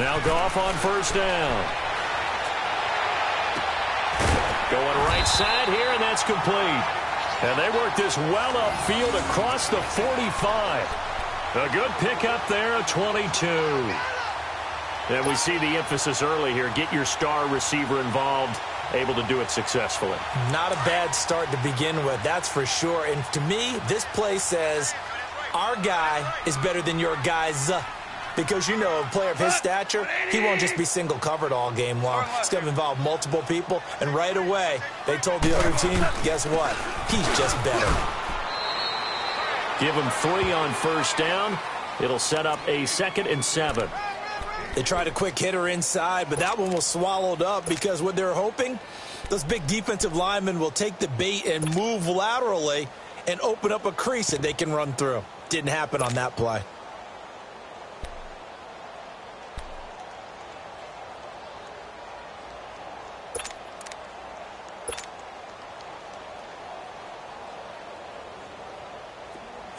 Now Goff on first down. Going right side here, and that's complete. And they work this well upfield across the 45. A good pickup there, a 22. And we see the emphasis early here. Get your star receiver involved, able to do it successfully. Not a bad start to begin with, that's for sure. And to me, this play says our guy is better than your guy's. Because, you know, a player of his stature, he won't just be single covered all game long. It's going to involve multiple people. And right away, they told the other team, guess what? He's just better. Give him 3 on first down. It'll set up a 2nd and 7. They tried a quick hitter inside, but that one was swallowed up because what they're hoping, those big defensive linemen will take the bait and move laterally and open up a crease that they can run through. Didn't happen on that play.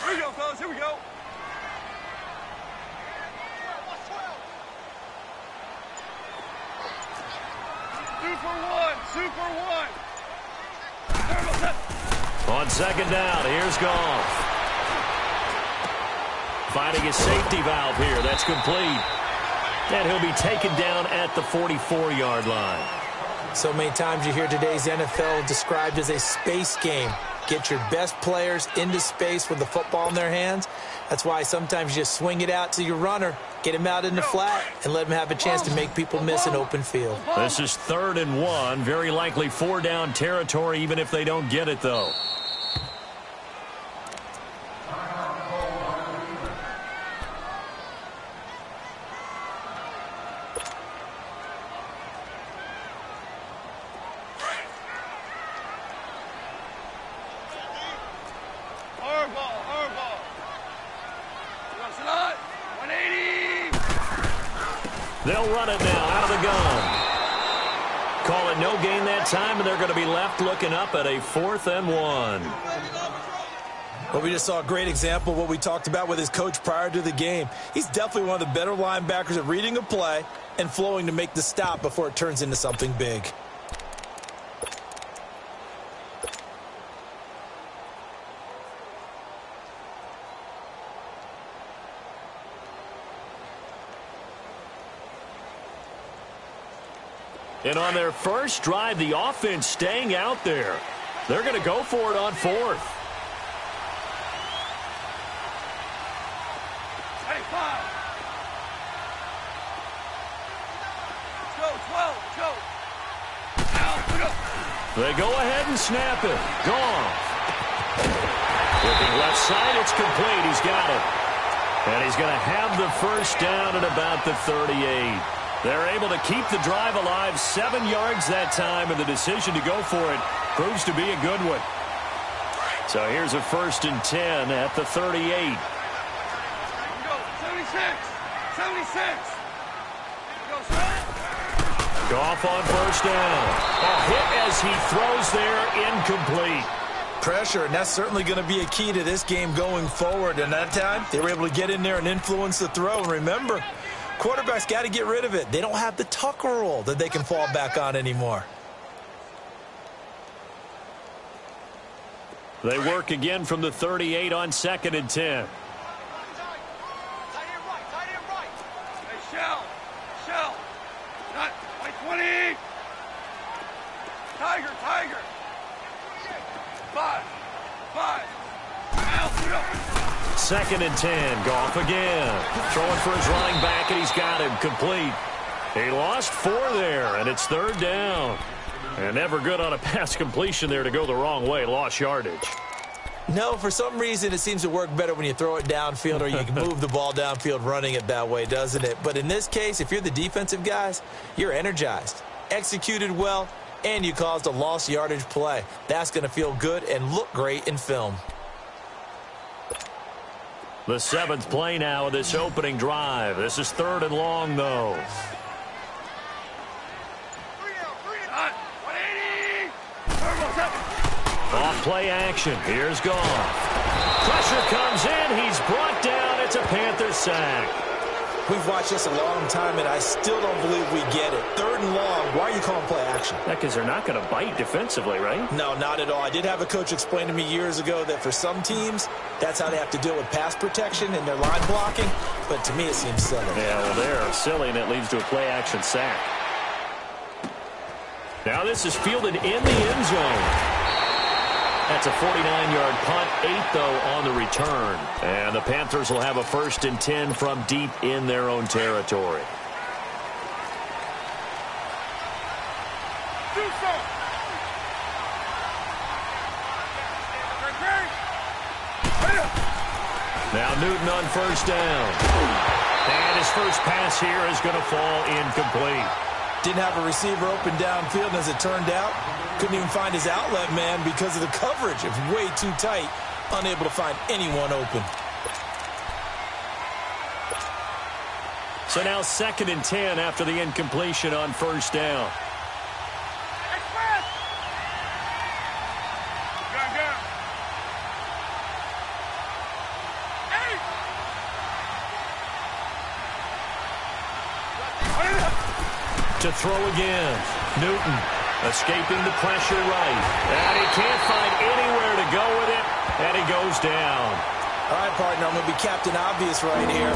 Here we go, fellas. Here we go. Super one. On second down, here's Goff. Finding a safety valve here. That's complete. And he'll be taken down at the 44-yard line. So many times you hear today's NFL described as a space game. Get your best players into space with the football in their hands. That's why sometimes you just swing it out to your runner, get him out in the flat, and let him have a chance to make people miss an open field. This is 3rd and 1. Very likely 4-down territory, even if they don't get it, though. They'll run it now out of the gun. Call it no gain that time, and they're going to be left looking up at a 4th and 1. Well, we just saw a great example of what we talked about with his coach prior to the game. He's definitely one of the better linebackers at reading a play and flowing to make the stop before it turns into something big. And on their first drive, the offense staying out there. They're going to go for it on 4th. Hey, 5. Go, 12, go. They go ahead and snap it. Goff. Looking left side, it's complete. He's got it. And he's going to have the first down at about the 38. They're able to keep the drive alive, 7 yards that time, and the decision to go for it proves to be a good one. So here's a 1st and 10 at the 38. Go, 76. 76. Go, Goff on first down. A hit as he throws there, incomplete. Pressure, and that's certainly going to be a key to this game going forward. And that time, they were able to get in there and influence the throw. And remember, quarterbacks got to get rid of it. They don't have the Tucker rule that they can fall back on anymore. They work again from the 38 on 2nd and 10. Hey, Shell. Not by 20. Tiger. 5. 2nd and 10. Goff again. Throwing for his running back, and he's got him complete. He lost 4 there, and it's 3rd down. And never good on a pass completion there to go the wrong way. Lost yardage. No, for some reason it seems to work better when you throw it downfield or you can move the ball downfield running it that way, doesn't it? But in this case, if you're the defensive guys, you're energized, executed well, and you caused a lost yardage play. That's going to feel good and look great in film. The 7th play now of this opening drive. This is 3rd and long, though. Off play action. Here's Goff. Pressure comes in. He's brought down. It's a Panther sack. We've watched this a long time, and I still don't believe we get it. 3rd and long, why are you calling play action? Yeah, because they're not going to bite defensively, right? No, not at all. I did have a coach explain to me years ago that for some teams, that's how they have to deal with pass protection and their line blocking. But to me, it seems silly. Yeah, well, they're silly, and it leads to a play action sack. Now this is fielded in the end zone. That's a 49-yard punt, 8, though, on the return. And the Panthers will have a 1st and 10 from deep in their own territory. Now Newton on 1st down. And his first pass here is going to fall incomplete. Didn't have a receiver open downfield, and as it turned out, couldn't even find his outlet man because of the coverage. It's way too tight, unable to find anyone open. So now 2nd and 10 after the incompletion on 1st down. To throw again. Newton escaping the pressure right. And he can't find anywhere to go with it. And he goes down. All right, partner, I'm going to be Captain Obvious right here.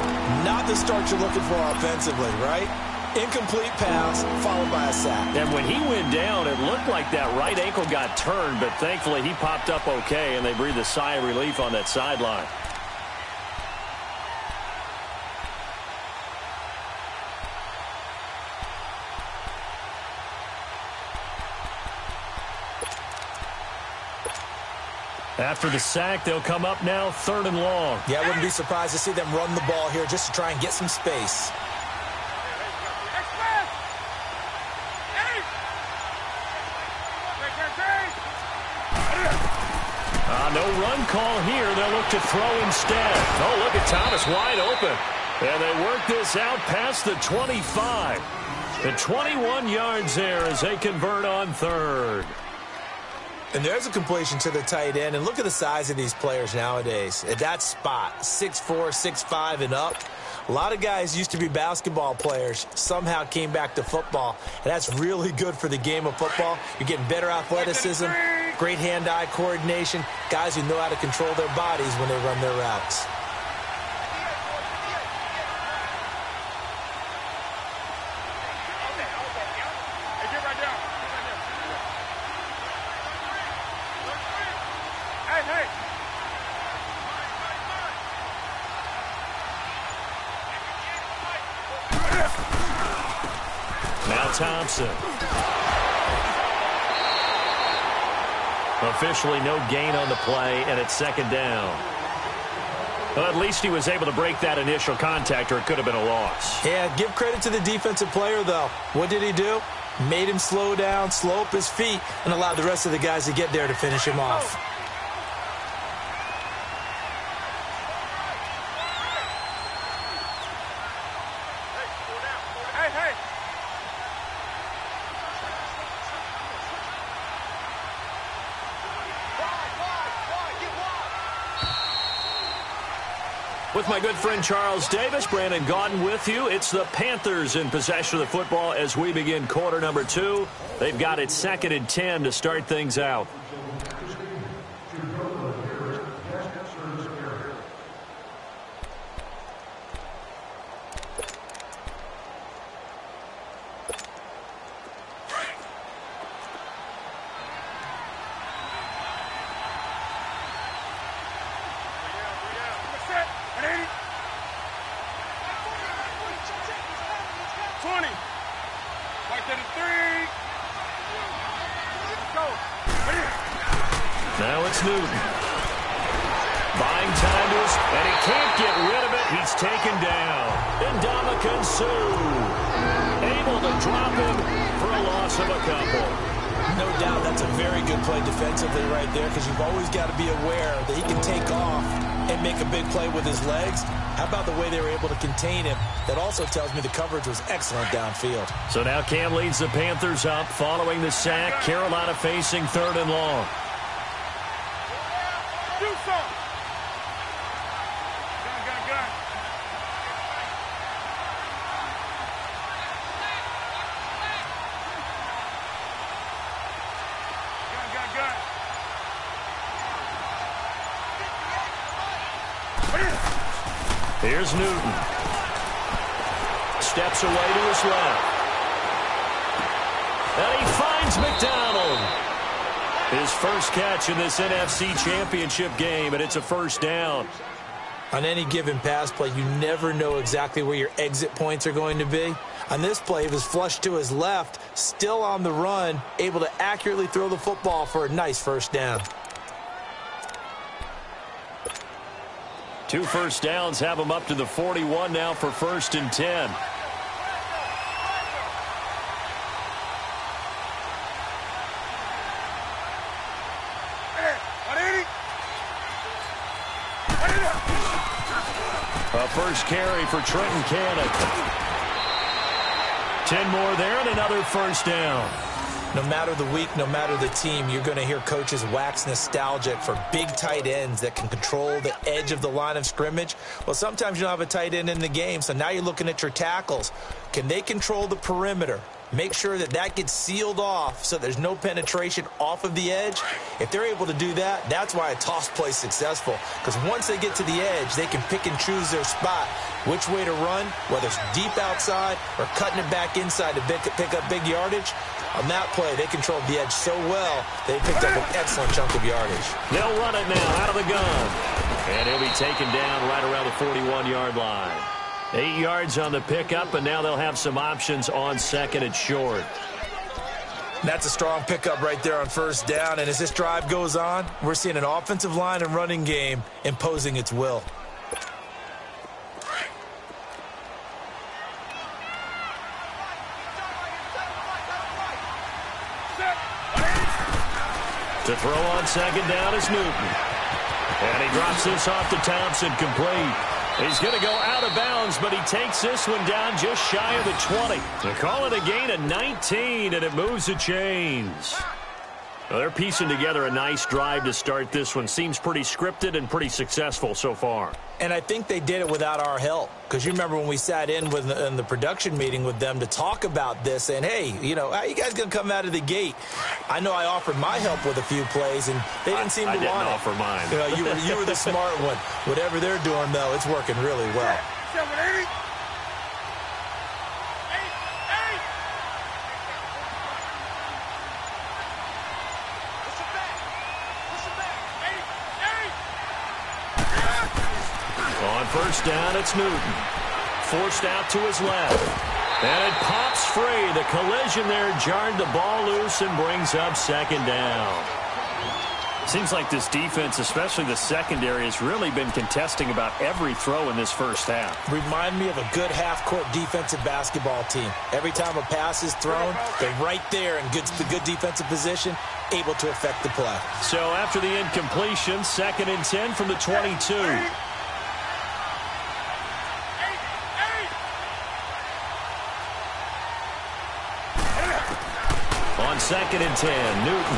Not the start you're looking for offensively, right? Incomplete pass followed by a sack. And when he went down, it looked like that right ankle got turned, but thankfully he popped up okay, and they breathed a sigh of relief on that sideline. After the sack, they'll come up now 3rd and long. Yeah, I wouldn't be surprised to see them run the ball here just to try and get some space. No run call here. They'll look to throw instead. Oh, look at Thomas wide open. And they work this out past the 25. The 21 yards there as they convert on 3rd. And there's a completion to the tight end. And look at the size of these players nowadays. At that spot, 6'4", 6'5", and up. A lot of guys used to be basketball players, somehow came back to football. And that's really good for the game of football. You're getting better athleticism, great hand-eye coordination, guys who know how to control their bodies when they run their routes. Now Thompson. Officially no gain on the play, and it's 2nd down. Well, at least he was able to break that initial contact, or it could have been a loss. Yeah, give credit to the defensive player, though. What did he do? Made him slow down, slow up his feet, and allowed the rest of the guys to get there to finish him off. With my good friend Charles Davis, Brandon Gaudin with you. It's the Panthers in possession of the football as we begin quarter number 2. They've got it 2nd and 10 to start things out. Now it's Newton. Buying time to us, and he can't get rid of it. He's taken down. Ndamukong Suh able to drop him for a loss of a couple. No doubt that's a very good play defensively right there, because you've always got to be aware that he can take off and make a big play with his legs. How about the way they were able to contain him? That also tells me the coverage was excellent downfield. So now Cam leads the Panthers up following the sack. Carolina facing 3rd and long. Here's Newton. Steps away to his left. And he finds McDonald. His first catch in this NFC Championship game, and it's a first down. On any given pass play, you never know exactly where your exit points are going to be. On this play, he was flushed to his left, still on the run, able to accurately throw the football for a nice first down. 2 first downs have him up to the 41 now for 1st and 10. A first carry for Trenton Cannon. 10 more there and another first down. No matter the week, no matter the team, you're going to hear coaches wax nostalgic for big tight ends that can control the edge of the line of scrimmage. Well, sometimes you don't have a tight end in the game, so now you're looking at your tackles. Can they control the perimeter? Make sure that that gets sealed off so there's no penetration off of the edge. If they're able to do that, that's why a toss play is successful. Because once they get to the edge, they can pick and choose their spot, which way to run, whether it's deep outside or cutting it back inside to pick up big yardage. On that play, they controlled the edge so well, they picked up an excellent chunk of yardage. They'll run it now out of the gun. And he'll be taken down right around the 41-yard line. 8 yards on the pickup, and now they'll have some options on second and short. That's a strong pickup right there on first down, and as this drive goes on, we're seeing an offensive line and running game imposing its will. To throw on second down is Newton. And he drops this off to Thompson, complete. He's going to go out of bounds, but he takes this one down just shy of the 20. They call it a gain of 19, and it moves the chains. Well, they're piecing together a nice drive to start this one. Seems pretty scripted and pretty successful so far. And I think they did it without our help. Because you remember when we sat in the production meeting with them to talk about this, and hey, you know, how you guys going to come out of the gate? I know I offered my help with a few plays, and they didn't seem to want it. I didn't offer mine. You know, you were the smart one. Whatever they're doing, though, it's working really well. On first down, it's Newton. Forced out to his left. And it pops free. The collision there jarred the ball loose and brings up second down. Seems like this defense, especially the secondary, has really been contesting about every throw in this first half. Remind me of a good half-court defensive basketball team. Every time a pass is thrown, they're right there in the good defensive position, able to affect the play. So after the incompletion, 2nd and 10 from the 22. On 2nd and 10, Newton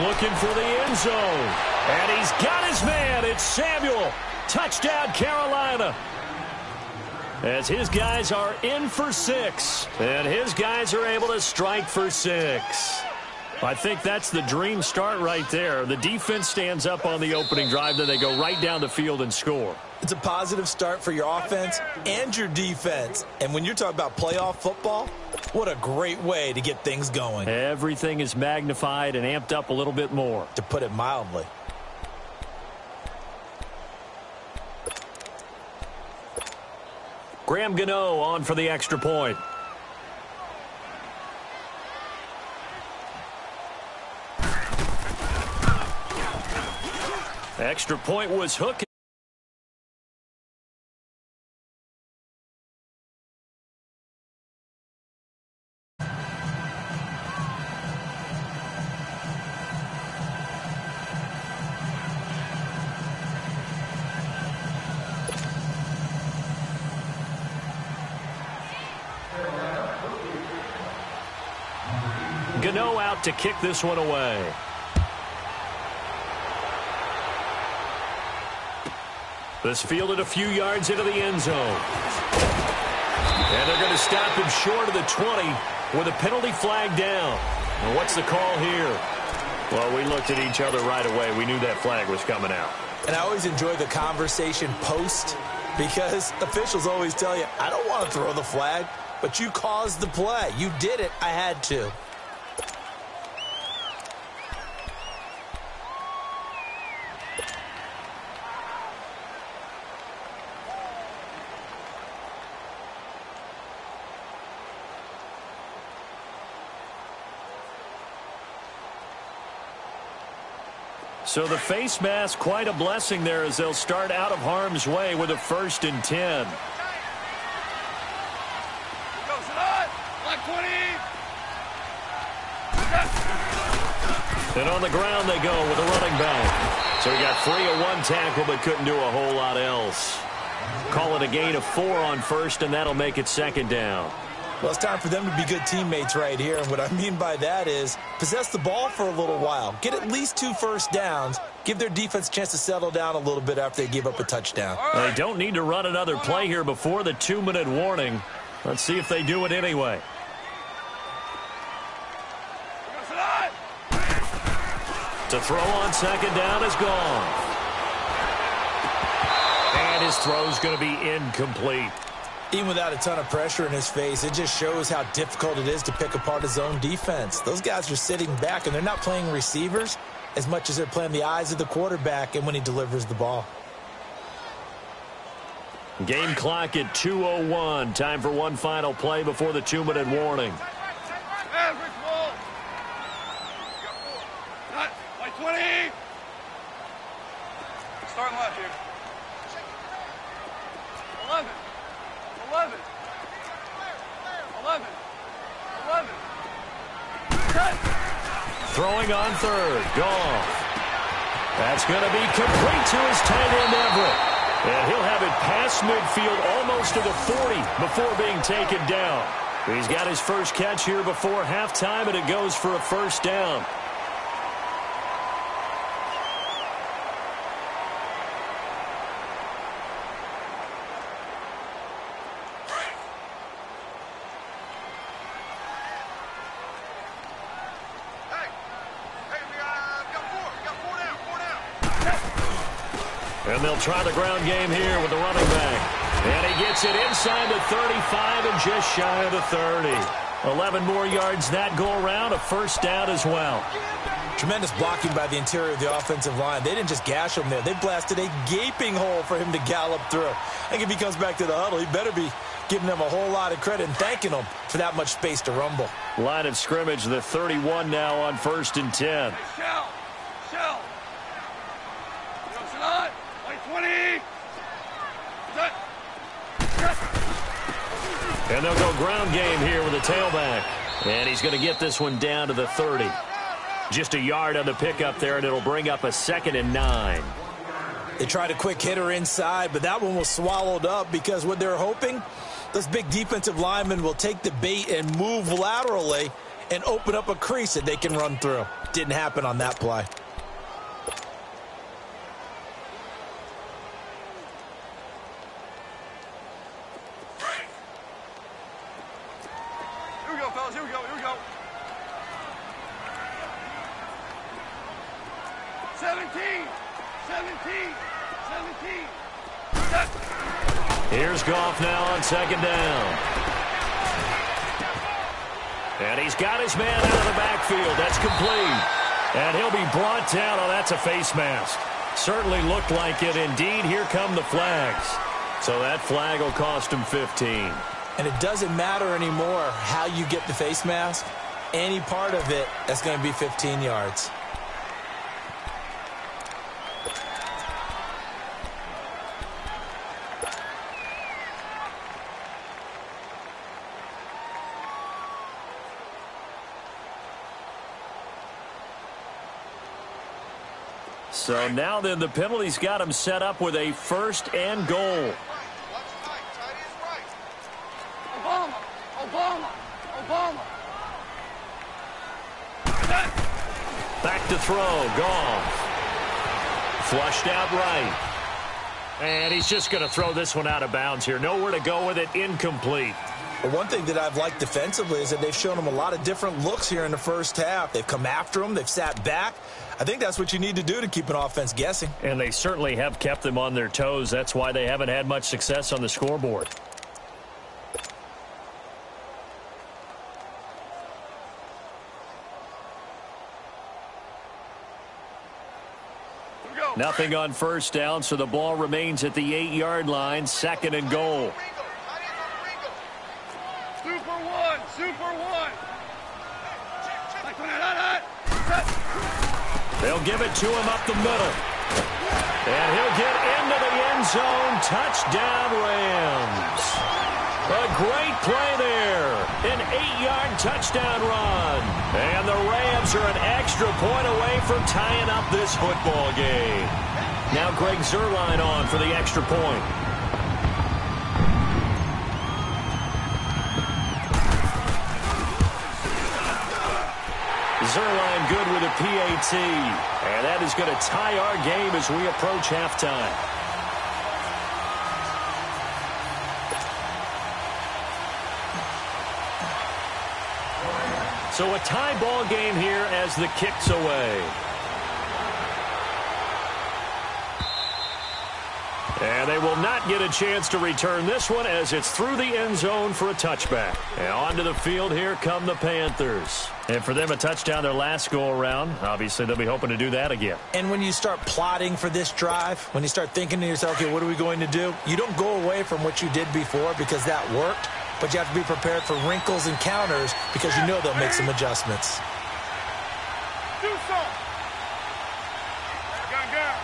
looking for the end zone. And he's got his man. It's Samuel. Touchdown, Carolina. As his guys are in for 6. And his guys are able to strike for 6. I think that's the dream start right there. The defense stands up on the opening drive, then they go right down the field and score. It's a positive start for your offense and your defense. And when you're talking about playoff football, what a great way to get things going. Everything is magnified and amped up a little bit more. To put it mildly. Graham Gano on for the extra point. Extra point was hooked. Gano out to kick this one away. This fielded a few yards into the end zone. And they're going to stop him short of the 20 with a penalty flag down. And what's the call here? Well, we looked at each other right away. We knew that flag was coming out. And I always enjoy the conversation post Because officials always tell you, I don't want to throw the flag, but you caused the play. You did it. I had to. So the face mask, quite a blessing there as they'll start out of harm's way with a 1st and 10. Goes it on. Black 20. And on the ground they go with a running back. So he got free of one tackle but couldn't do a whole lot else. Call it a gain of 4 on 1st, and that'll make it 2nd down. Well, it's time for them to be good teammates right here. And what I mean by that is possess the ball for a little while. Get at least 2 first downs. Give their defense a chance to settle down a little bit after they give up a touchdown. They don't need to run another play here before the 2-minute warning. Let's see if they do it anyway. To throw on 2nd down is gone. And his throw's going to be incomplete. Even without a ton of pressure in his face, it just shows how difficult it is to pick apart his own defense. Those guys are sitting back, and they're not playing receivers as much as they're playing the eyes of the quarterback and when he delivers the ball. Game clock at 2:01. Time for one final play before the 2-minute warning. Average ball. Not by 20. Starting left here. 11. 11. 11. 11. 10. Throwing on 3rd. Goff. That's going to be complete to his tight end, Everett. And he'll have it past midfield almost to the 40 before being taken down. He's got his first catch here before halftime, and it goes for a 1st down. And they'll try the ground game here with the running back. And he gets it inside the 35 and just shy of the 30. 11 more yards that go around, a 1st down as well. Tremendous blocking by the interior of the offensive line. They didn't just gash him there. They blasted a gaping hole for him to gallop through. I think if he comes back to the huddle, he better be giving them a whole lot of credit and thanking them for that much space to rumble. Line of scrimmage, the 31 now on 1st and 10. Shell. Shell. Goes it on. By 20. And they'll go ground game here with a tailback. And he's going to get this one down to the 30. Just a yard on the pickup there, and it'll bring up a 2nd and 9. They tried a quick hitter inside, but that one was swallowed up because what they're hoping, those big defensive linemen will take the bait and move laterally and open up a crease that they can run through. Didn't happen on that play. Here we go, fellas. Here we go. Here we go. 17. 17. 17. Here's Goff now on 2nd down. And he's got his man out of the backfield. That's complete. And he'll be brought down. Oh, that's a face mask. Certainly looked like it. Indeed, here come the flags. So that flag will cost him 15. And it doesn't matter anymore how you get the face mask. Any part of it, that's going to be 15 yards. So now then the penalty's got him set up with a 1st and goal. Obama. Obama. Obama. Back to throw. Goff. Flushed out right. And he's just going to throw this one out of bounds here. Nowhere to go with it. Incomplete. But one thing that I've liked defensively is that they've shown them a lot of different looks here in the first half. They've come after them. They've sat back. I think that's what you need to do to keep an offense guessing. And they certainly have kept them on their toes. That's why they haven't had much success on the scoreboard. Nothing on first down, so the ball remains at the 8-yard line, 2nd and goal. Super one, super one. They'll give it to him up the middle. And he'll get into the end zone. Touchdown, Rams. A great play there. An 8-yard touchdown run. And the Rams are an extra point away from tying up this football game. Now Greg Zuerlein on for the extra point. Zuerlein good with a PAT. And that is going to tie our game as we approach halftime. So a tie ball game here as the kick's away. And they will not get a chance to return this one as it's through the end zone for a touchback. And onto the field here come the Panthers. And for them, a touchdown their last go-around. Obviously, they'll be hoping to do that again. And when you start plotting for this drive, when you start thinking to yourself, okay, what are we going to do? You don't go away from what you did before because that worked. But you have to be prepared for wrinkles and counters because you know they'll make some adjustments. Do so. Gun.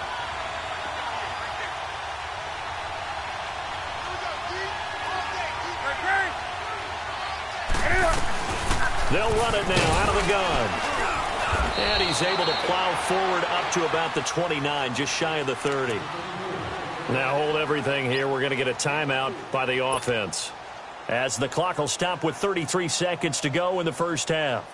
They'll run it now out of the gun. And he's able to plow forward up to about the 29, just shy of the 30. Now hold everything here. We're going to get a timeout by the offense, as the clock will stop with 33 seconds to go in the first half.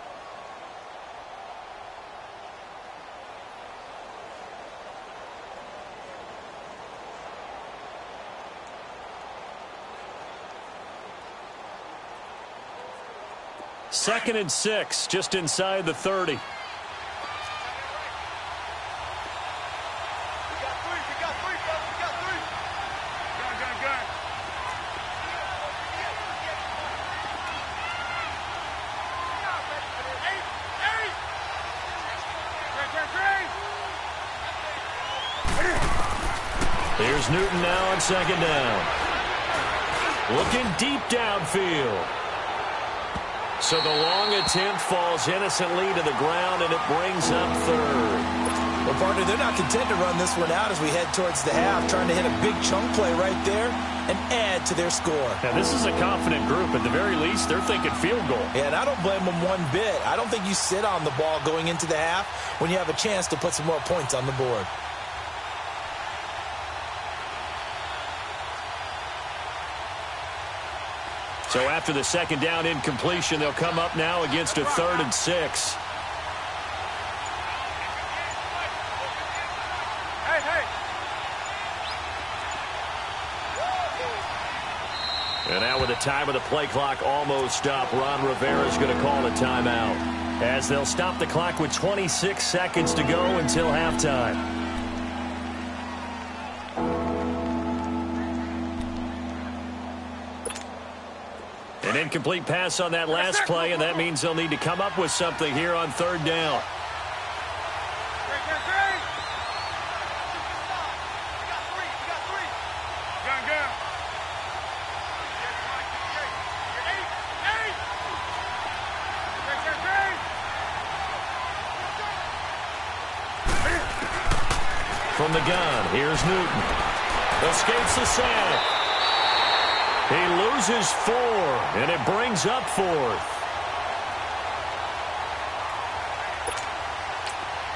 Second and 6, just inside the 30. Here's Newton now on second down. Looking deep downfield. So the long attempt falls innocently to the ground, and it brings up third. Well, partner, they're not content to run this one out as we head towards the half, trying to hit a big chunk play right there and add to their score. Now, this is a confident group. At the very least, they're thinking field goal. Yeah, and I don't blame them one bit. I don't think you sit on the ball going into the half when you have a chance to put some more points on the board. So after the second down incompletion, they'll come up now against a 3rd and 6. And now with the time of the play clock almost up, Ron Rivera is going to call a timeout, as they'll stop the clock with 26 seconds to go until halftime. An incomplete pass on that last play, and that means they'll need to come up with something here on 3rd down. From the gun, here's Newton. Escapes the sack. He loses 4, and it brings up 4th.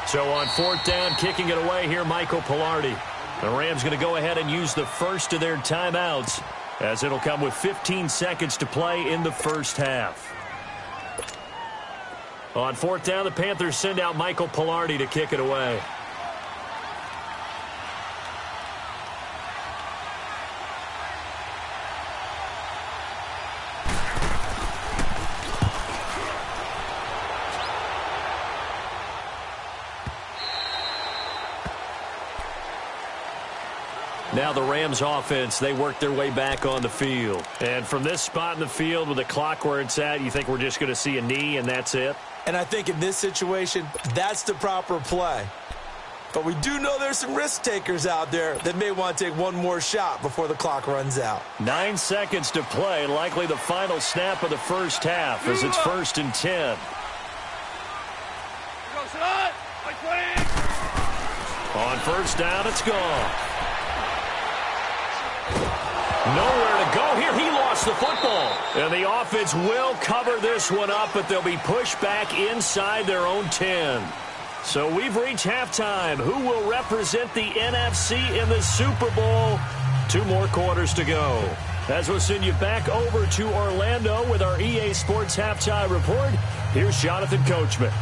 So on 4th down, kicking it away here, Michael Pilardi. The Rams going to go ahead and use the first of their timeouts, as it'll come with 15 seconds to play in the first half. On 4th down, the Panthers send out Michael Pilardi to kick it away. Now the Rams offense, they work their way back on the field. And from this spot in the field with the clock where it's at, you think we're just going to see a knee and that's it? And I think in this situation, that's the proper play. But we do know there's some risk takers out there that may want to take one more shot before the clock runs out. 9 seconds to play, likely the final snap of the first half as it's 1st and 10. On first down, it's gone. Nowhere to go here. He lost the football. And the offense will cover this one up, but they'll be pushed back inside their own 10. So we've reached halftime. Who will represent the NFC in the Super Bowl? 2 more quarters to go. As we'll send you back over to Orlando with our EA Sports Halftime Report, here's Jonathan Coachman.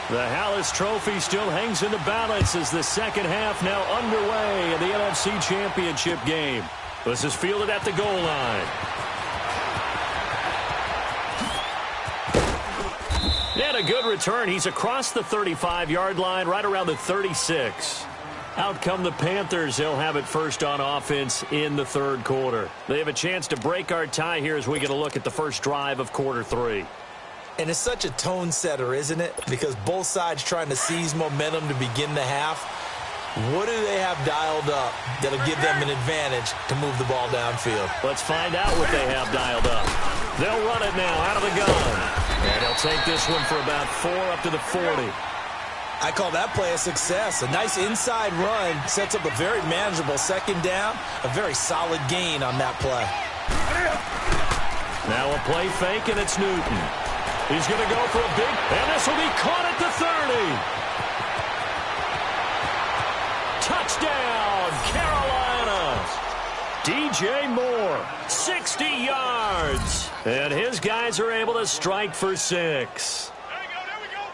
The Hallis Trophy still hangs in the balance as the second half now underway in the NFC Championship game. This is fielded at the goal line. And a good return. He's across the 35-yard line, right around the 36. Out come the Panthers. They'll have it first on offense in the third quarter. They have a chance to break our tie here as we get a look at the first drive of quarter 3. And it's such a tone setter, isn't it? Because both sides trying to seize momentum to begin the half. What do they have dialed up that'll give them an advantage to move the ball downfield? Let's find out what they have dialed up. They'll run it now out of the gun. And he'll take this one for about 4 up to the 40. I call that play a success. A nice inside run sets up a very manageable second down. A very solid gain on that play. Now a play fake, and it's Newton. He's going to go for a big, and this will be caught at the 30. Touchdown, Carolina. DJ Moore, 60 yards. And his guys are able to strike for 6.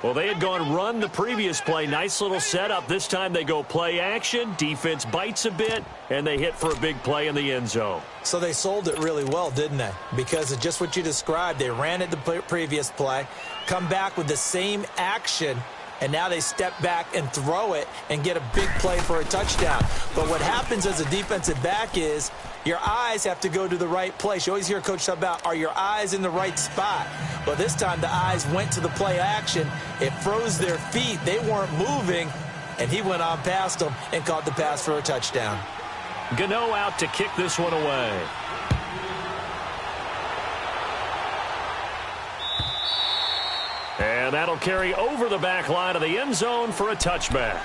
Well, they had gone run the previous play. Nice little setup. This time they go play action. Defense bites a bit, and they hit for a big play in the end zone. So they sold it really well, didn't they? Because of just what you described. They ran it the previous play, come back with the same action, and now they step back and throw it and get a big play for a touchdown. But what happens as a defensive back is your eyes have to go to the right place. You always hear Coach talk about, are your eyes in the right spot? Well, this time the eyes went to the play action. It froze their feet. They weren't moving, and he went on past them and caught the pass for a touchdown. Gano out to kick this one away. And that'll carry over the back line of the end zone for a touchback.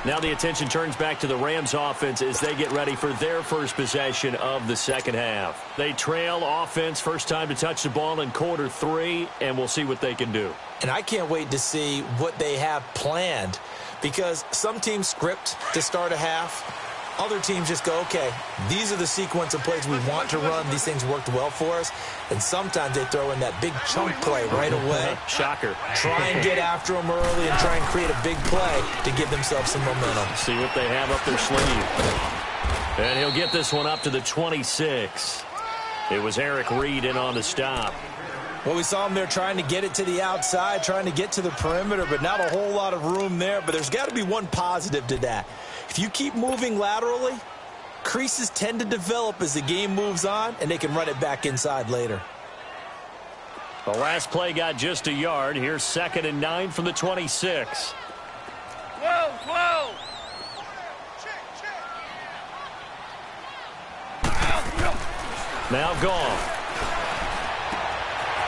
Now the attention turns back to the Rams offense as they get ready for their first possession of the second half. They trail offense, first time to touch the ball in quarter 3, and we'll see what they can do. And I can't wait to see what they have planned, because some teams script to start a half. Other teams just go, okay, these are the sequence of plays we want to run. These things worked well for us. And sometimes they throw in that big chunk play right away. Shocker. Try and get after them early and try and create a big play to give themselves some momentum. See what they have up their sleeve. And he'll get this one up to the 26. It was Eric Reed in on the stop. Well, we saw him there trying to get it to the outside, trying to get to the perimeter, but not a whole lot of room there. But there's got to be one positive to that. If you keep moving laterally, creases tend to develop as the game moves on, and they can run it back inside later. The last play got just a yard. Here's 2nd and 9 from the 26. 12. Now gone.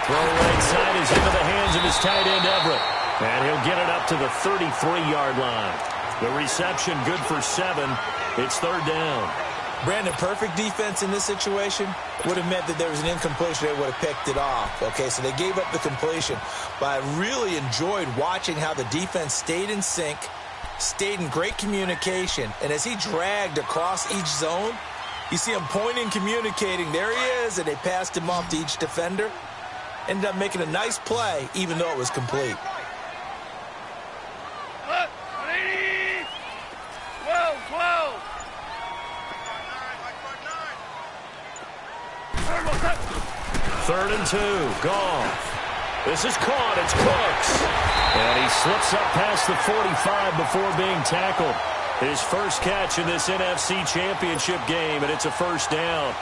Throw right side is into the hands of his tight end, Everett. And he'll get it up to the 33-yard line. The reception good for 7. It's 3rd down. Brandon, perfect defense in this situation would have meant that there was an incompletion. They would have picked it off. Okay, so they gave up the completion. But I really enjoyed watching how the defense stayed in sync, stayed in great communication. And as he dragged across each zone, you see him pointing, communicating. There he is, and they passed him off to each defender. Ended up making a nice play, even though it was complete. 12. 3rd and 2. Goff. This is caught. It's Cooks. And he slips up past the 45 before being tackled. His first catch in this NFC Championship game, and it's a first down.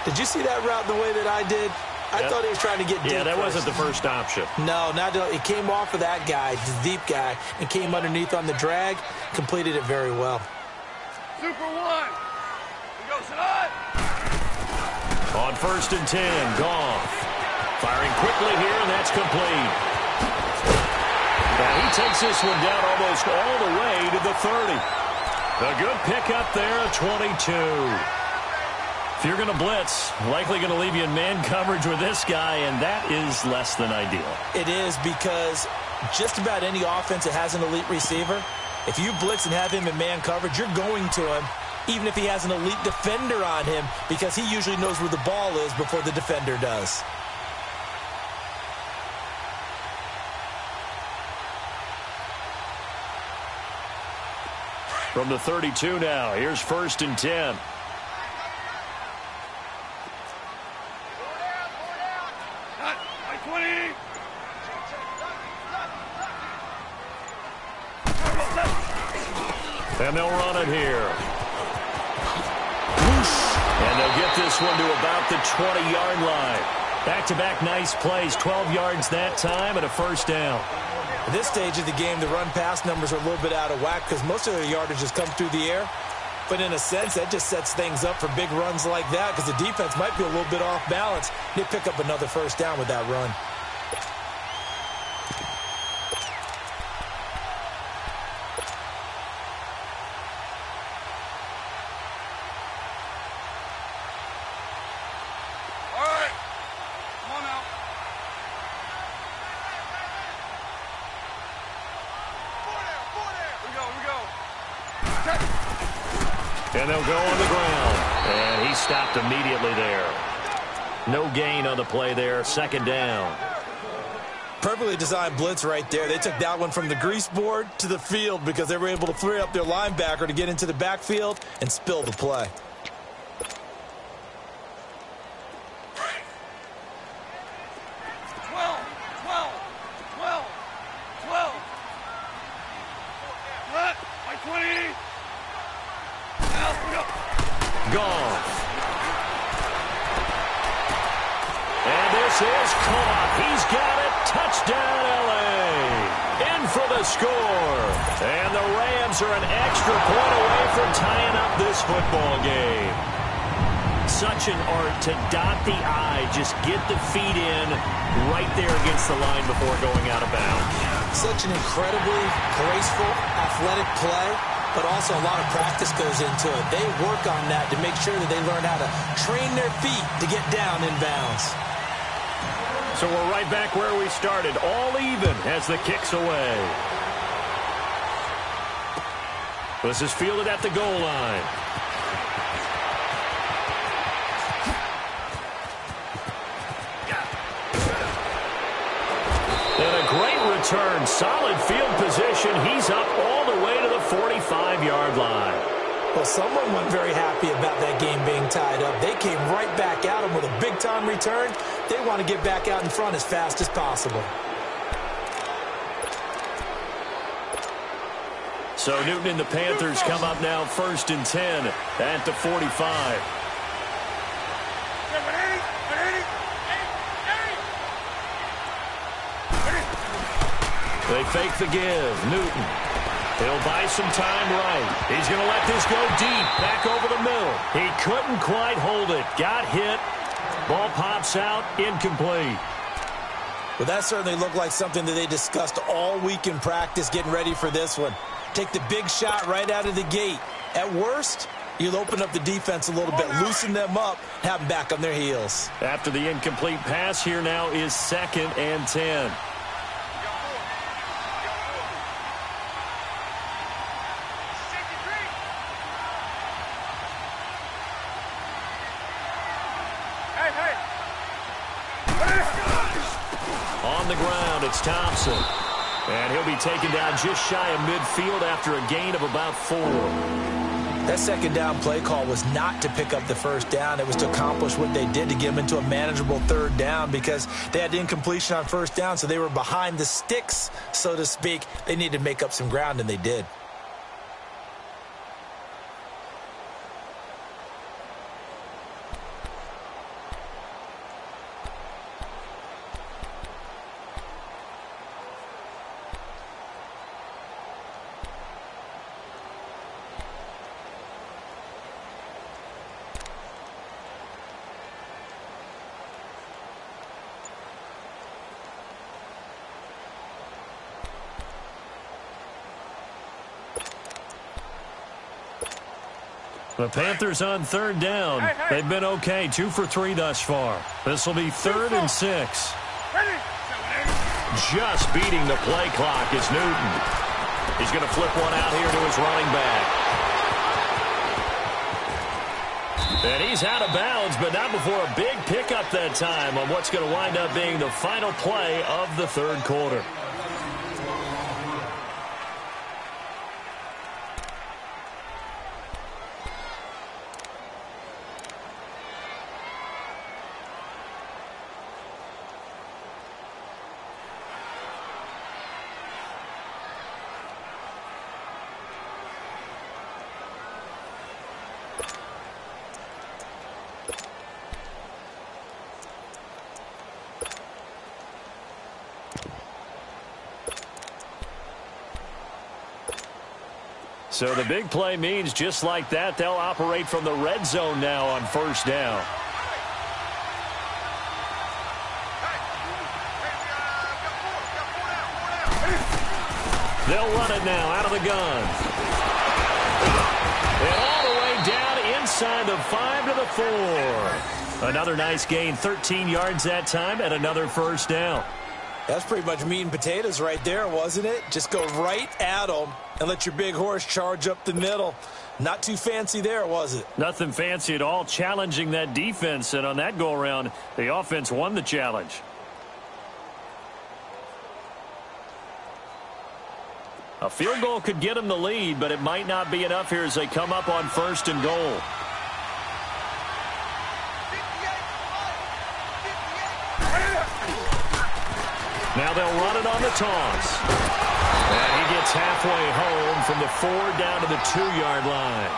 Did you see that route the way that I did? I thought he was trying to get deep. Yeah, that wasn't the first option. No, it came off of that guy, the deep guy, and came underneath on the drag, completed it very well. Super one. He goes tonight. On 1st and 10, Goff. Firing quickly here, and that's complete. Now he takes this one down almost all the way to the 30. A good pickup there, 22. If you're going to blitz, likely going to leave you in man coverage with this guy, and that is less than ideal. It is, because just about any offense that has an elite receiver, if you blitz and have him in man coverage, you're going to him, even if he has an elite defender on him, because he usually knows where the ball is before the defender does. From the 32 now, here's 1st and 10. And they'll run it here. And they'll get this one to about the 20-yard line. Back-to-back nice plays, 12 yards that time, and a first down. At this stage of the game, the run-pass numbers are a little bit out of whack because most of their yardage has come through the air. But in a sense, that just sets things up for big runs like that because the defense might be a little bit off balance. They pick up another first down with that run. And they'll go on the ground. And he stopped immediately there. No gain on the play there. 2nd down. Perfectly designed blitz right there. They took that one from the grease board to the field because they were able to free up their linebacker to get into the backfield and spill the play. Is caught. He's got it. Touchdown, L.A. In for the score. And the Rams are an extra point away from tying up this football game. Such an art to dot the I, just get the feet in right there against the line before going out of bounds. Such an incredibly graceful, athletic play, but also a lot of practice goes into it. They work on that to make sure that they learn how to train their feet to get down in bounds. So we're right back where we started, all even as the kick's away. This is fielded at the goal line. And a great return, solid field position. He's up all the way to the 45-yard line. Well, someone wasn't very happy about that game being tied up. They came right back at him with a big-time return. They want to get back out in front as fast as possible. So Newton and the Panthers come up now 1st and 10 at the 45. They fake the give. Newton. He'll buy some time right. He's going to let this go deep, back over the middle. He couldn't quite hold it. Got hit. Ball pops out, incomplete. Well, that certainly looked like something that they discussed all week in practice getting ready for this one. Take the big shot right out of the gate. At worst, you'll open up the defense a little bit, loosen them up, have them back on their heels. After the incomplete pass, here now is 2nd and 10. On the ground, it's Thompson. And he'll be taken down just shy of midfield after a gain of about 4. That second down play call was not to pick up the first down. It was to accomplish what they did to get them into a manageable third down because they had incompletion on first down, so they were behind the sticks, so to speak. They needed to make up some ground, and they did. The Panthers on third down. They've been okay, 2 for 3 thus far. This will be 3rd and 6. Just beating the play clock is Newton. He's going to flip one out here to his running back. And he's out of bounds, but not before a big pickup that time on what's going to wind up being the final play of the third quarter. So the big play means just like that, they'll operate from the red zone now on first down. They'll run it now out of the gun. And all the way down inside the 5 to the 4. Another nice gain, 13 yards that time, and another first down. That's pretty much meat and potatoes right there, wasn't it? Just go right at them and let your big horse charge up the middle. Not too fancy there, was it? Nothing fancy at all, challenging that defense. And on that go-around, the offense won the challenge. A field goal could get them the lead, but it might not be enough here as they come up on 1st and goal. Now they'll run it on the toss. And he gets halfway home from the 4 down to the 2-yard line.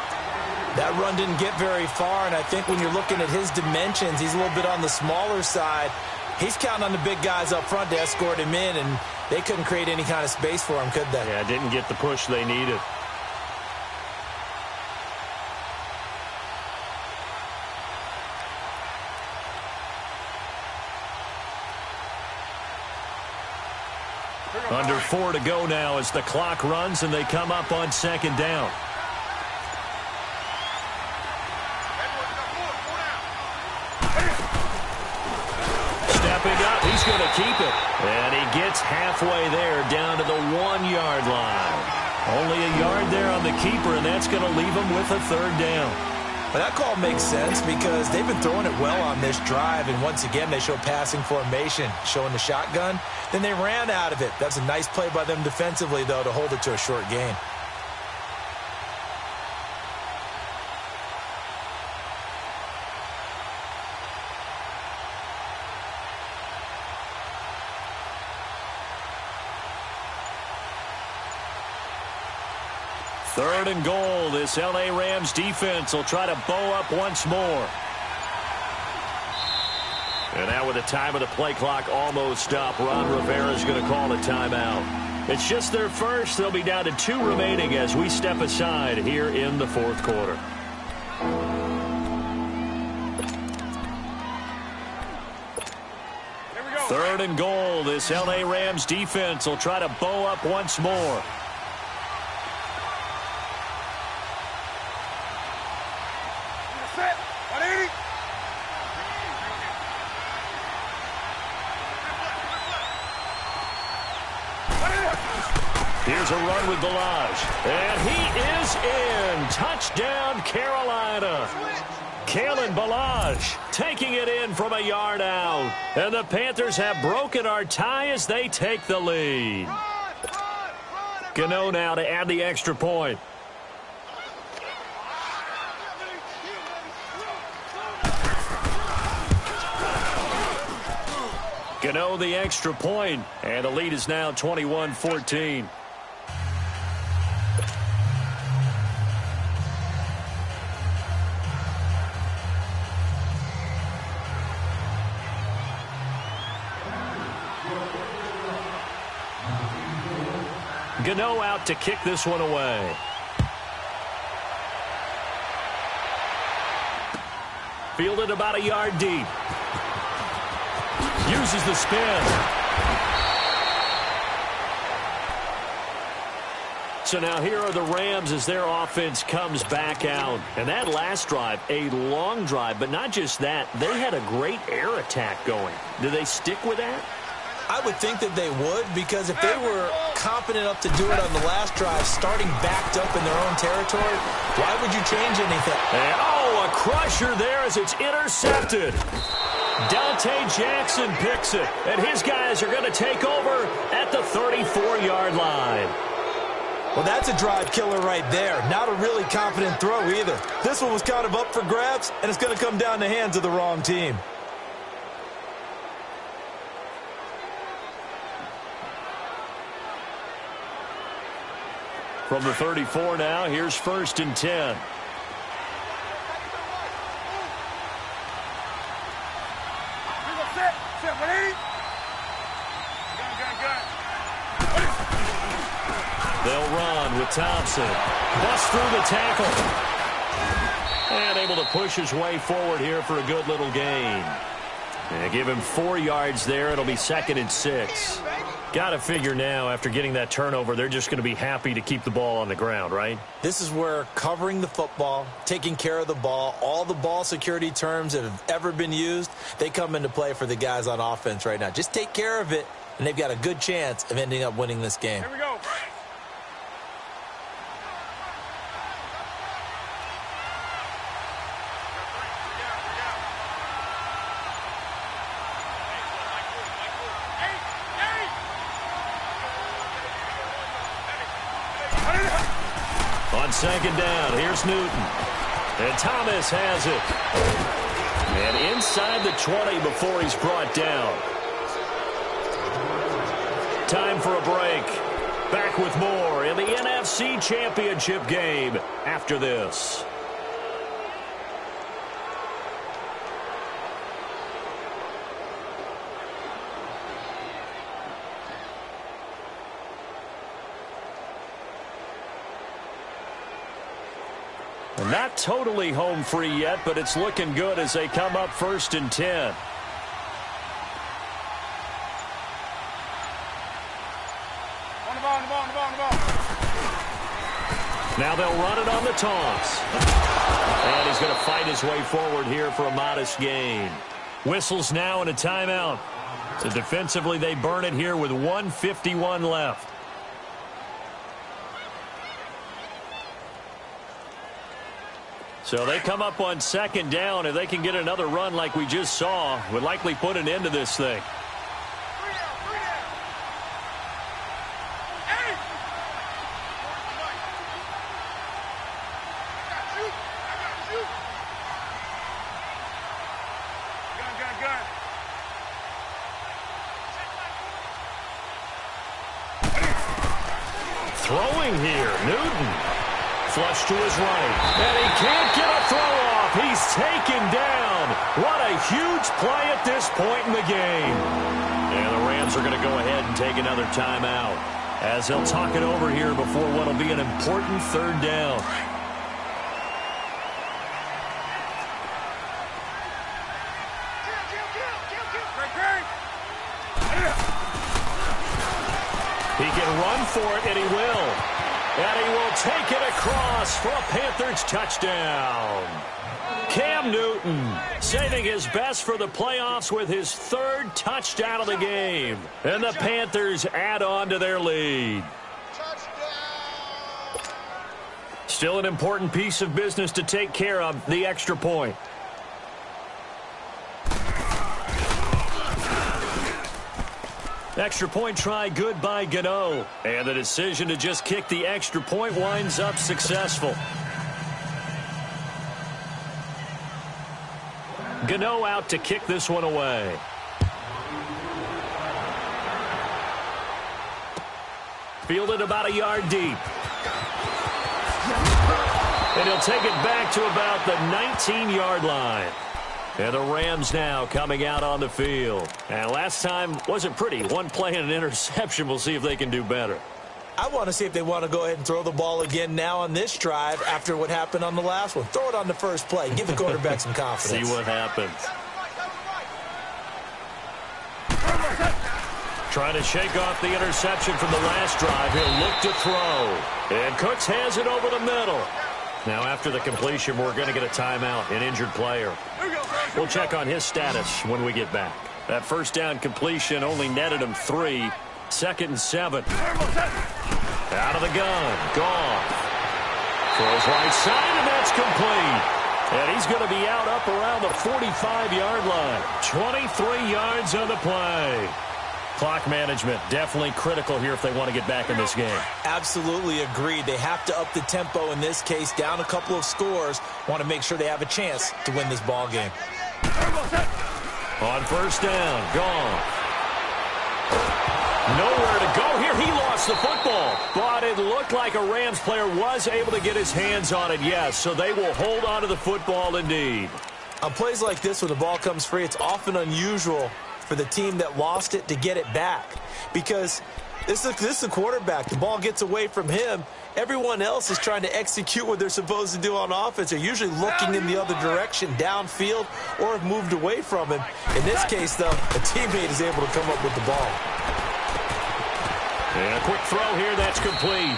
That run didn't get very far, and I think when you're looking at his dimensions, he's a little bit on the smaller side. He's counting on the big guys up front to escort him in, and they couldn't create any kind of space for him, could they? Yeah, didn't get the push they needed. Under 4 to go now as the clock runs and they come up on 2nd down. Stepping up, he's going to keep it. And he gets halfway there down to the 1-yard line. Only a yard there on the keeper, and that's going to leave him with a 3rd down. But that call makes sense because they've been throwing it well on this drive, and once again they show passing formation, showing the shotgun. Then they ran out of it. That's a nice play by them defensively, though, to hold it to a short gain. Third and goal. This L.A. Rams defense will try to bow up once more. And now with the time of the play clock almost up, Ron Rivera is going to call a timeout. It's just their first. They'll be down to 2 remaining as we step aside here in the 4th quarter. Third and goal. This L.A. Rams defense will try to bow up once more. Here's a run with Balaj. And he is in. Touchdown, Carolina. Kalen Balaj taking it in from a yard out. And the Panthers have broken our tie as they take the lead. Gano now to add the extra point. Gano the extra point, and the lead is now 21-14. Gano out to kick this one away. Fielded about a yard deep. Uses the spin. So now here are the Rams as their offense comes back out. And that last drive, a long drive, but not just that. They had a great air attack going. Do they stick with that? I would think that they would, because if they were confident enough to do it on the last drive, starting backed up in their own territory, why would you change anything? And, oh, a crusher there as it's intercepted. Dante Jackson picks it, and his guys are going to take over at the 34-yard line. Well, that's a drive killer right there. Not a really confident throw either. This one was kind of up for grabs, and it's going to come down the hands of the wrong team. From the 34 now, here's 1st and 10. They'll run with Thompson. Busts through the tackle. And able to push his way forward here for a good little gain. And give him 4 yards there. It'll be 2nd and 6. Got to figure now, after getting that turnover, they're just going to be happy to keep the ball on the ground, right? This is where covering the football, taking care of the ball, all the ball security terms that have ever been used, they come into play for the guys on offense right now. Just take care of it, and they've got a good chance of ending up winning this game. Here we go. On 2nd down, here's Newton. And Thomas has it. And inside the 20 before he's brought down. Time for a break. Back with more in the NFC Championship game after this. Not totally home free yet, but it's looking good as they come up 1st and 10. On the ball. Now they'll run it on the toss. And he's going to fight his way forward here for a modest gain. Whistles now and a timeout. So defensively they burn it here with 1:51 left. So they come up on 2nd down. If they can get another run like we just saw, would likely put an end to this thing. Throwing here, Newton. Flush to his right, and he can't get a throw off. He's taken down. What a huge play at this point in the game. And the Rams are going to go ahead and take another timeout as they'll talk it over here before what will be an important 3rd down. He can run for it, and he will. And he will take it across for a Panthers touchdown. Cam Newton saving his best for the playoffs with his 3rd touchdown of the game. And the Panthers add on to their lead. Still an important piece of business to take care of, the extra point. Extra point try good by Gano. And the decision to just kick the extra point winds up successful. Gano out to kick this one away. Fielded about a yard deep. And he'll take it back to about the 19-yard line. And the Rams now coming out on the field. And last time wasn't pretty. One play and an interception. We'll see if they can do better. I want to see if they want to go ahead and throw the ball again now on this drive after what happened on the last one. Throw it on the first play. Give the quarterback some confidence. See what happens. Trying to shake off the interception from the last drive. He'll look to throw. And Cooks has it over the middle. Now after the completion, we're going to get a timeout, an injured player. We'll check on his status when we get back. That first down completion only netted him 3. 2nd and 7. Out of the gun. Goff. Throws right side, and that's complete. And he's going to be out up around the 45-yard line. 23 yards on the play. Clock management definitely critical here if they want to get back in this game. Absolutely agreed. They have to up the tempo in this case. Down a couple of scores. Want to make sure they have a chance to win this ball game. On first down, Goff. Nowhere to go here. He lost the football. But it looked like a Rams player was able to get his hands on it, yes. So they will hold on to the football indeed. On plays like this where the ball comes free, it's often unusual for the team that lost it to get it back. Because this is a quarterback. The ball gets away from him. Everyone else is trying to execute what they're supposed to do on offense. They're usually looking in the other direction, downfield, or have moved away from him. In this case, though, a teammate is able to come up with the ball. And a quick throw here, that's complete.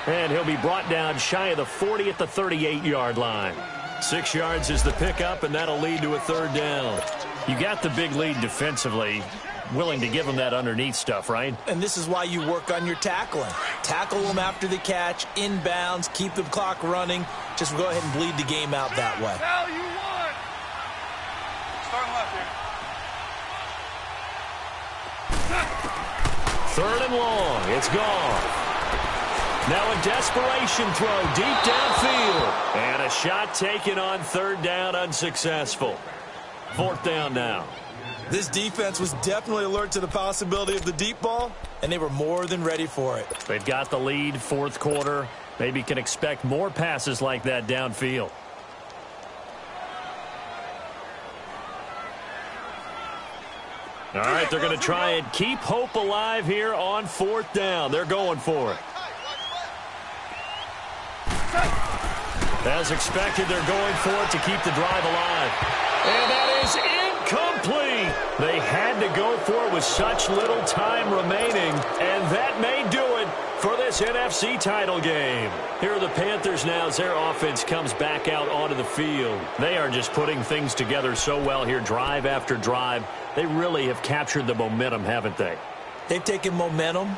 And he'll be brought down shy of the 40 at the 38-yard line. 6 yards is the pickup, and that'll lead to a 3rd down. You got the big lead defensively. Willing to give them that underneath stuff, right? And this is why you work on your tackling. Tackle them after the catch, inbounds, keep the clock running. Just go ahead and bleed the game out that way. Now you won. Starting left here. 3rd and long. It's gone. Now a desperation throw deep downfield. And a shot taken on 3rd down, unsuccessful. 4th down now. This defense was definitely alert to the possibility of the deep ball, and they were more than ready for it. They've got the lead, 4th quarter. Maybe can expect more passes like that downfield. All right, they're going to try and keep hope alive here on 4th down. They're going for it. As expected, they're going for it to keep the drive alive. And that is incomplete. They had to go for it with such little time remaining, and that may do it for this NFC title game. Here are the Panthers now as their offense comes back out onto the field. They are just putting things together so well here, drive after drive. They really have captured the momentum, haven't they? They've taken momentum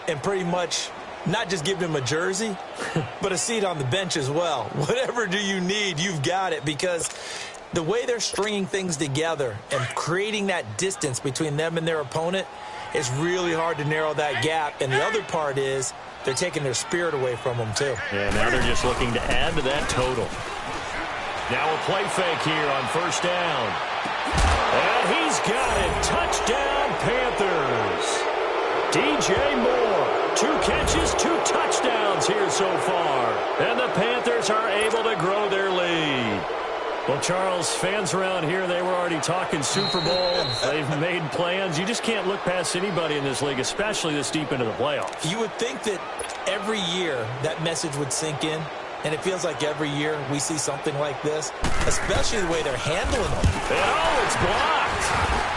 and pretty much not just given him a jersey, but a seat on the bench as well. Whatever do you need, you've got it, because the way they're stringing things together and creating that distance between them and their opponent is really hard to narrow that gap. And the other part is they're taking their spirit away from them, too. Yeah, now they're just looking to add to that total. Now a play fake here on first down. And he's got it. Touchdown, Panthers. DJ Moore. 2 catches, 2 touchdowns here so far. And the Panthers are able to grow their lead. Well, Charles, fans around here, they were already talking Super Bowl. They've made plans. You just can't look past anybody in this league, especially this deep into the playoffs. You would think that every year that message would sink in, and it feels like every year we see something like this, especially the way they're handling them. And oh, it's blocked.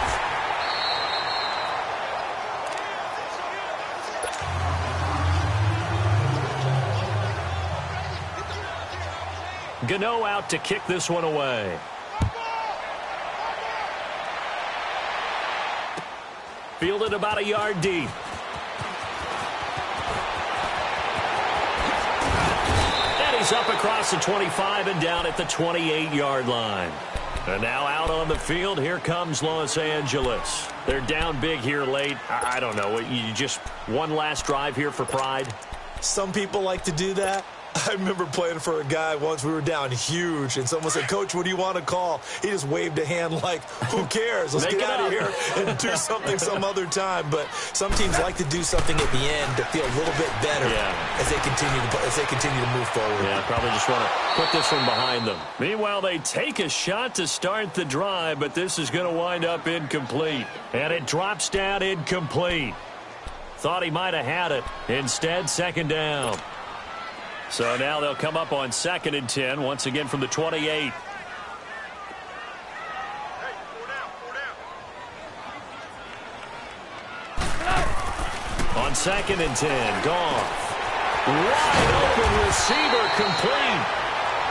Gano out to kick this one away. Fielded about a yard deep. And he's up across the 25 and down at the 28-yard line. And now out on the field, here comes Los Angeles. They're down big here late. I don't know. You just one last drive here for pride? Some people like to do that. I remember playing for a guy once. We were down huge, and someone said, "Coach, what do you want to call?" He just waved a hand like, who cares? Let's get out of here and do something some other time. But some teams like to do something at the end to feel a little bit better as they continue to move forward. Yeah, probably just want to put this one behind them. Meanwhile, they take a shot to start the drive, but this is going to wind up incomplete. And it drops down incomplete. Thought he might have had it. Instead, second down. So now they'll come up on 2nd and 10, once again from the 28. On 2nd and 10, Goff. Wide open receiver, complete.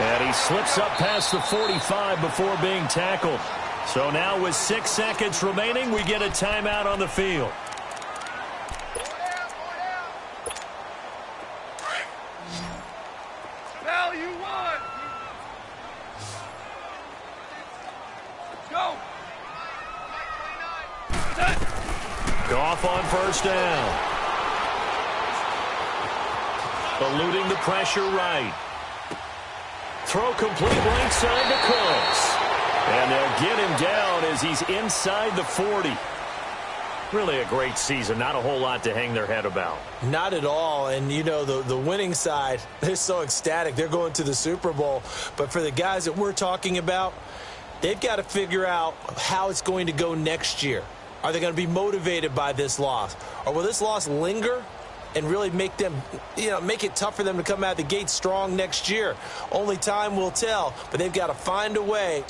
And he slips up past the 45 before being tackled. So now with 6 seconds remaining, we get a timeout on the field. Goff on first down. Eluding the pressure right. Throw complete right side to Cooks. And they'll get him down as he's inside the 40. Really a great season. Not a whole lot to hang their head about. Not at all. And, you know, the winning side, they're so ecstatic. They're going to the Super Bowl. But for the guys that we're talking about, they've got to figure out how it's going to go next year. Are they going to be motivated by this loss? Or will this loss linger and really make them, make it tough for them to come out of the gate strong next year? Only time will tell, but they've got to find a way